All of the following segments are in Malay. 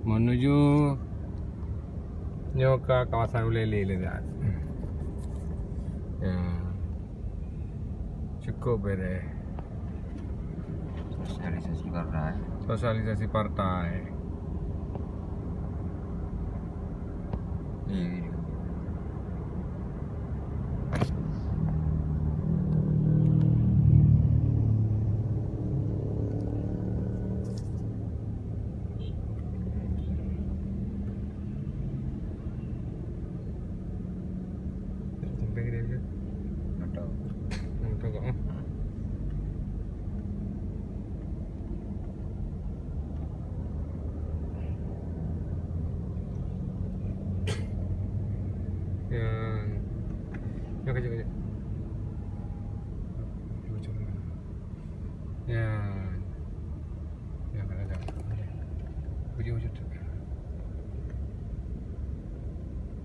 menuju Nyoka kawasan Ulele dekat. Ya. Cukup beres. Sosialisasi partai. Sosialisasi partai. Iya. Sampai dia ke? Betul. Betul kok. Ya kejap. Ya. Ya ada. Wujud.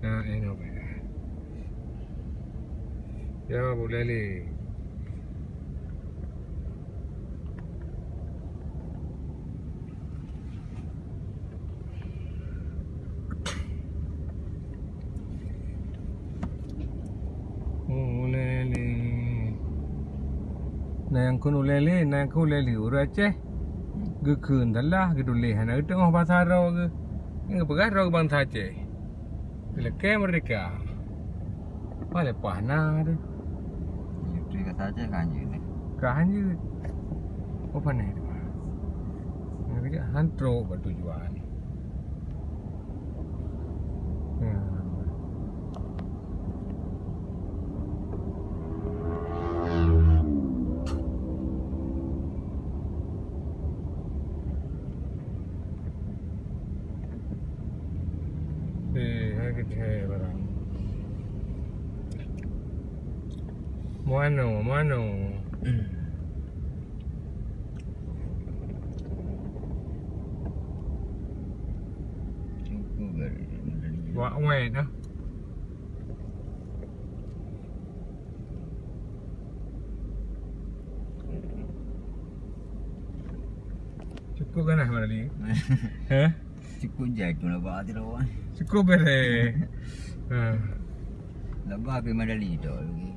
Ya, ini apa? Ya, boleh ni. Ulele. Nang kun ulele, nang kun ulele urace. Gekun dalah geduleh. Hana tengah pasar raw ke. Ini begas raw bang sace. Bila ke mereka. Boleh panah tu. Itu kata saja kanji ni. Kanji. Apa ni? Nak kerja hantro bertujuan. Hai kerja barang. Mano. Cukup beri. Wak wet dah. Cukup kan lah Marali? Hah? Cukup je tu lah buat tu lawan. Cukup beres. Ha. Lepas pergi Madali tu lagi.